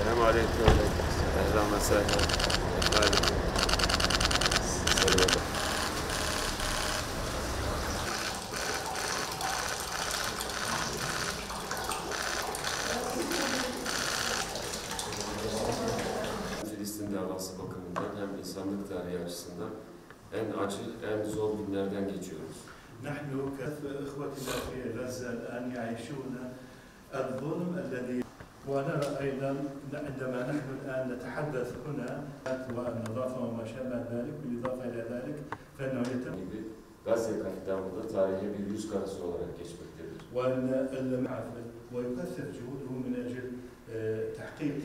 السلام عليكم. أهلا وسهلا. عليكم. سلام. Filistin davası bakımından hem insanlık tarihi açısından en acı, en zor günlerden geçiyoruz. نحن كإخوتنا في غزة الآن يعيشون الظلم الذي ونرى أيضا عندما نحن الآن نتحدث هنا والنظافة وما شابه ذلك بالإضافة إلى ذلك فإنه يتم Gazze katliamı da tarihe bir yüz karası olarak geçmektedir. والمعافى ويكثف جهوده من أجل تحقيق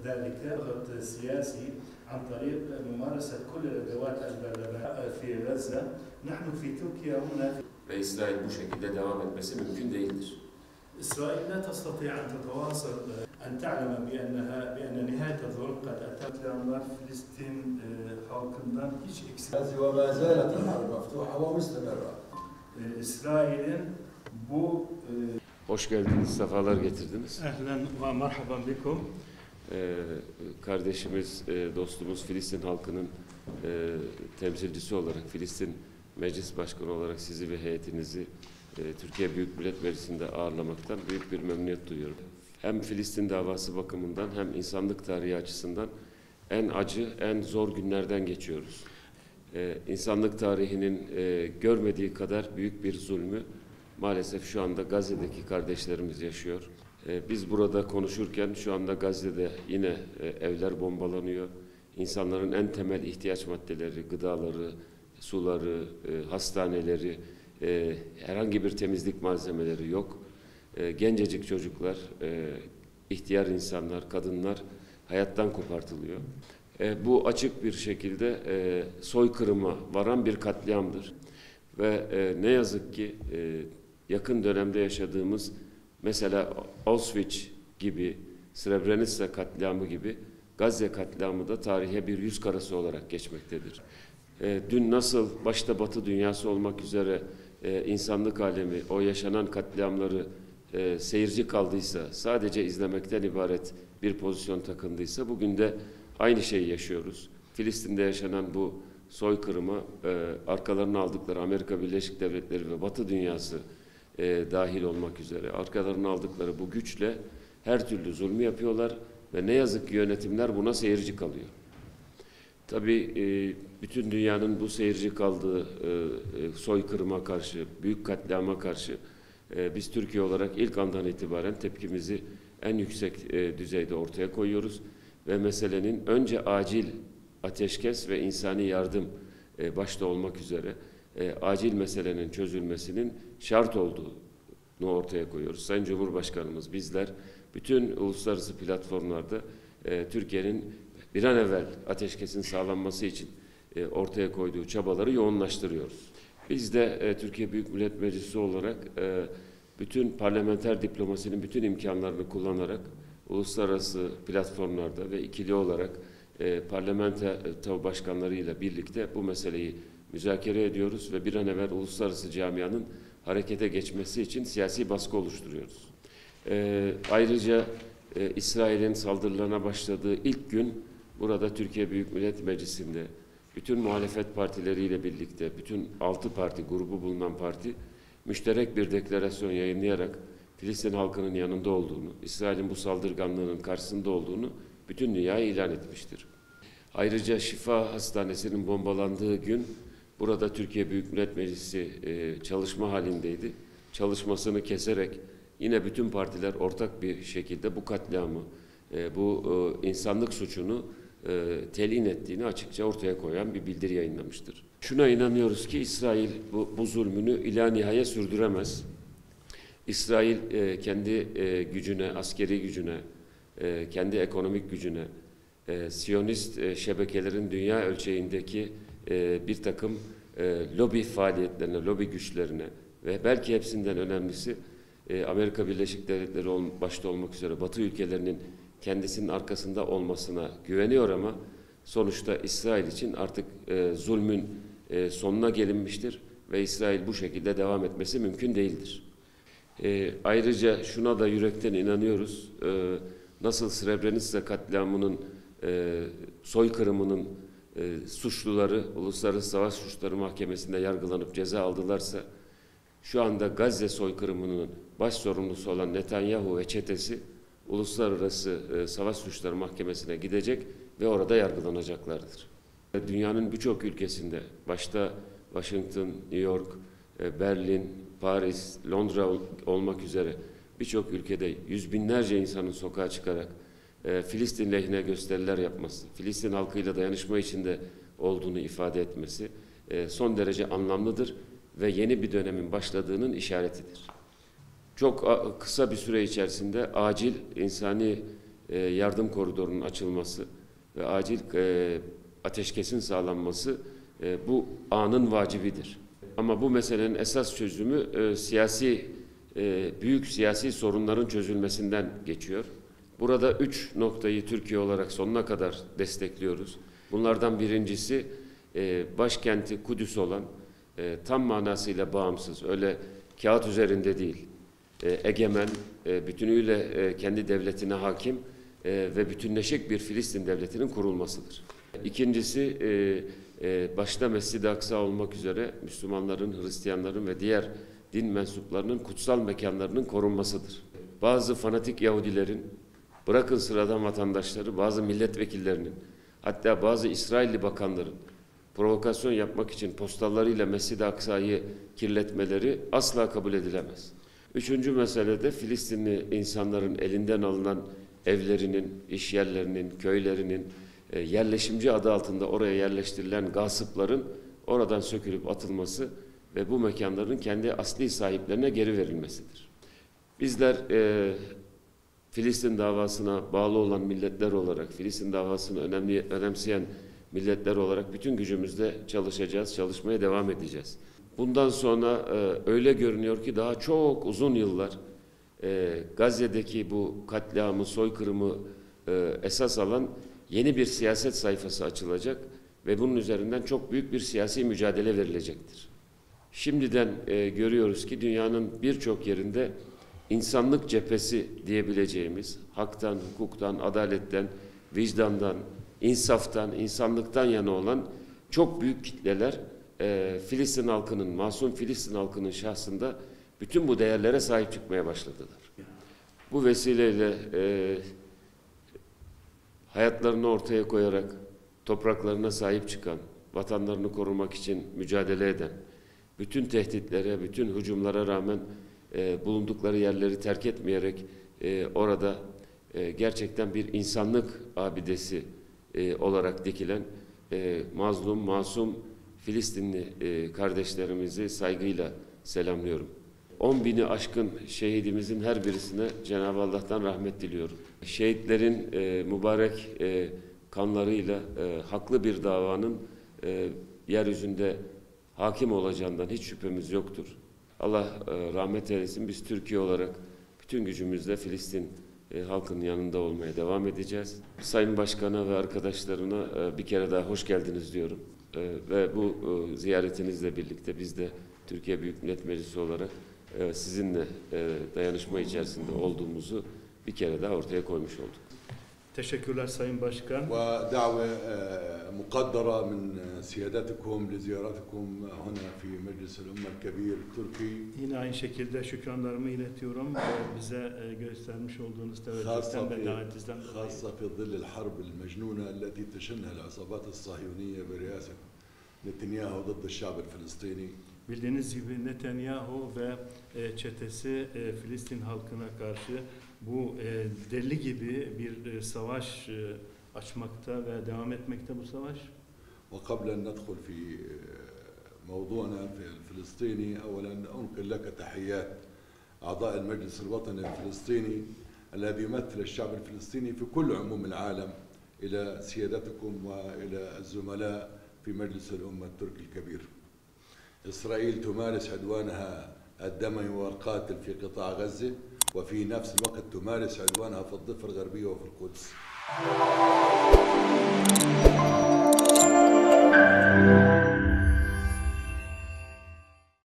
ذلك ضغط سياسي عن طريق ممارسة كل الأدوات البرلمانية في غزة. نحن في تركيا هنا Ve İsrail bu şekilde devam etmesi mümkün değildir. إسرائيل لا تستطيع أن تتواصل أن تعلم بأن نهاية الظلم قد أتت لأنlar Filistin halkından hiç eksik. وما زالت الحرب مفتوحة ومستمرة. İsrail'in bu Hoş geldiniz, sefalar getirdiniz. ehlen ve merhaban bikum. Kardeşimiz, dostumuz Filistin halkının temsilcisi olarak, Filistin Meclis Başkanı olarak sizi ve heyetinizi Türkiye Büyük Millet Meclisi'nde ağırlamaktan büyük bir memnuniyet duyuyorum. Hem Filistin davası bakımından hem insanlık tarihi açısından en acı, en zor günlerden geçiyoruz. İnsanlık tarihinin görmediği kadar büyük bir zulmü maalesef şu anda Gazze'deki kardeşlerimiz yaşıyor. Biz burada konuşurken şu anda Gazze'de yine evler bombalanıyor. İnsanların en temel ihtiyaç maddeleri, gıdaları, suları, hastaneleri, herhangi bir temizlik malzemeleri yok. Gencecik çocuklar, ihtiyar insanlar, kadınlar hayattan kopartılıyor. Bu açık bir şekilde soykırıma varan bir katliamdır. Ve ne yazık ki yakın dönemde yaşadığımız mesela Auschwitz gibi, Srebrenica katliamı gibi Gazze katliamı da tarihe bir yüz karası olarak geçmektedir. Dün nasıl başta Batı dünyası olmak üzere insanlık alemi o yaşanan katliamları seyirci kaldıysa, sadece izlemekten ibaret bir pozisyon takındıysa, bugün de aynı şeyi yaşıyoruz. Filistin'de yaşanan bu soykırıma arkalarına aldıkları Amerika Birleşik Devletleri ve Batı dünyası dahil olmak üzere arkalarına aldıkları bu güçle her türlü zulmü yapıyorlar ve ne yazık ki yönetimler buna seyirci kalıyor. Tabii bütün dünyanın bu seyirci kaldığı soykırıma karşı, büyük katliama karşı biz Türkiye olarak ilk andan itibaren tepkimizi en yüksek düzeyde ortaya koyuyoruz ve meselenin önce acil ateşkes ve insani yardım başta olmak üzere acil meselenin çözülmesinin şart olduğunu ortaya koyuyoruz. Sayın Cumhurbaşkanımız, bizler bütün uluslararası platformlarda Türkiye'nin bir an evvel ateşkesin sağlanması için ortaya koyduğu çabaları yoğunlaştırıyoruz. Biz de Türkiye Büyük Millet Meclisi olarak bütün parlamenter diplomasinin bütün imkanlarını kullanarak uluslararası platformlarda ve ikili olarak parlamento başkanlarıyla birlikte bu meseleyi müzakere ediyoruz ve bir an evvel uluslararası camianın harekete geçmesi için siyasi baskı oluşturuyoruz. Ayrıca İsrail'in saldırılarına başladığı ilk gün burada Türkiye Büyük Millet Meclisi'nde bütün muhalefet partileriyle birlikte, bütün 6 parti, grubu bulunan parti müşterek bir deklarasyon yayınlayarak Filistin halkının yanında olduğunu, İsrail'in bu saldırganlığının karşısında olduğunu bütün dünyaya ilan etmiştir. Ayrıca Şifa Hastanesi'nin bombalandığı gün burada Türkiye Büyük Millet Meclisi çalışma halindeydi. Çalışmasını keserek yine bütün partiler ortak bir şekilde bu katliamı, bu insanlık suçunu telin ettiğini açıkça ortaya koyan bir bildiri yayınlamıştır. Şuna inanıyoruz ki İsrail bu zulmünü ila nihaya sürdüremez. İsrail kendi gücüne, askeri gücüne, kendi ekonomik gücüne, Siyonist şebekelerin dünya ölçeğindeki bir takım lobi faaliyetlerine, lobi güçlerine ve belki hepsinden önemlisi Amerika Birleşik Devletleri başta olmak üzere Batı ülkelerinin kendisinin arkasında olmasına güveniyor ama sonuçta İsrail için artık zulmün sonuna gelinmiştir ve İsrail bu şekilde devam etmesi mümkün değildir. Ayrıca şuna da yürekten inanıyoruz. nasıl Srebrenica katliamının, soykırımının suçluları Uluslararası Savaş Suçları Mahkemesi'nde yargılanıp ceza aldılarsa, şu anda Gazze soykırımının baş sorumlusu olan Netanyahu ve çetesi Uluslararası Savaş Suçları Mahkemesi'ne gidecek ve orada yargılanacaklardır. Dünyanın birçok ülkesinde, başta Washington, New York, Berlin, Paris, Londra olmak üzere birçok ülkede yüz binlerce insanın sokağa çıkarak Filistin lehine gösteriler yapması, Filistin halkıyla dayanışma içinde olduğunu ifade etmesi son derece anlamlıdır ve yeni bir dönemin başladığının işaretidir. Çok kısa bir süre içerisinde acil insani yardım koridorunun açılması ve acil ateşkesin sağlanması bu anın vacibidir. Ama bu meselenin esas çözümü büyük siyasi sorunların çözülmesinden geçiyor. Burada 3 noktayı Türkiye olarak sonuna kadar destekliyoruz. Bunlardan birincisi başkenti Kudüs olan tam manasıyla bağımsız, öyle kağıt üzerinde değil, egemen, bütünüyle kendi devletine hakim ve bütünleşik bir Filistin devletinin kurulmasıdır. İkincisi başta Mescid-i Aksa olmak üzere Müslümanların, Hristiyanların ve diğer din mensuplarının kutsal mekanlarının korunmasıdır. Bazı fanatik Yahudilerin, bırakın sıradan vatandaşları, bazı milletvekillerinin, hatta bazı İsrailli bakanların provokasyon yapmak için postallarıyla Mescid-i Aksa'yı kirletmeleri asla kabul edilemez. Üçüncü mesele de Filistinli insanların elinden alınan evlerinin, iş yerlerinin, köylerinin, yerleşimci adı altında oraya yerleştirilen gasıpların oradan sökülüp atılması ve bu mekanların kendi asli sahiplerine geri verilmesidir. Bizler Filistin davasına bağlı olan milletler olarak, Filistin davasını önemseyen milletler olarak bütün gücümüzle çalışacağız, çalışmaya devam edeceğiz. Bundan sonra öyle görünüyor ki daha çok uzun yıllar Gazze'deki bu katliamı, soykırımı esas alan yeni bir siyaset sayfası açılacak ve bunun üzerinden çok büyük bir siyasi mücadele verilecektir. Şimdiden görüyoruz ki dünyanın birçok yerinde insanlık cephesi diyebileceğimiz, haktan, hukuktan, adaletten, vicdandan, insaftan, insanlıktan yana olan çok büyük kitleler Filistin halkının, masum Filistin halkının şahsında bütün bu değerlere sahip çıkmaya başladılar. Bu vesileyle hayatlarını ortaya koyarak topraklarına sahip çıkan, vatanlarını korumak için mücadele eden, bütün tehditlere, bütün hücumlara rağmen bulundukları yerleri terk etmeyerek orada gerçekten bir insanlık abidesi olarak dikilen mazlum, masum Filistinli kardeşlerimizi saygıyla selamlıyorum. 10.000'i aşkın şehidimizin her birisine Cenab-ı Allah'tan rahmet diliyorum. Şehitlerin mübarek kanlarıyla haklı bir davanın yeryüzünde hakim olacağından hiç şüphemiz yoktur. Allah rahmet eylesin. Biz Türkiye olarak bütün gücümüzle Filistin halkının yanında olmaya devam edeceğiz. Sayın Başkan'a ve arkadaşlarına bir kere daha hoş geldiniz diyorum. Ve bu ziyaretinizle birlikte biz de Türkiye Büyük Millet Meclisi olarak sizinle dayanışma içerisinde olduğumuzu bir kere daha ortaya koymuş olduk. Teşekkürler Sayın Başkan. ودعوة مقدرة من سيادتكم لزيارتكم هنا في مجلس الأمة الكبير التركي. Yine aynı şekilde şükranlarımı iletiyorum. Bize göstermiş olduğunuz teveccühten ve davetinizden dolayı. خاصة في ظل الحرب المجنونة التي تشنها العصابات الصهيونية برئاسة نتنياهو ضد الشعب الفلسطيني. Bildiğiniz gibi Netanyahu ve çetesi Filistin halkına karşı bu deli gibi bir savaş açmakta ve devam etmekte bu savaş. وقبل أن ندخل في موضوعنا في الفلسطيني أولا أنقل لك تحيات أعضاء المجلس الوطني الفلسطيني الذي يمثل الشعب الفلسطيني في كل عموم العالم إلى سيادتكم وإلى الزملاء في مجلس الأمة التركي الكبير. إسرائيل تمارس عدوانها الدموي والقاتل في قطاع غزة وفي نفس الوقت تمارس عدوانها في الضفة الغربية وفي القدس.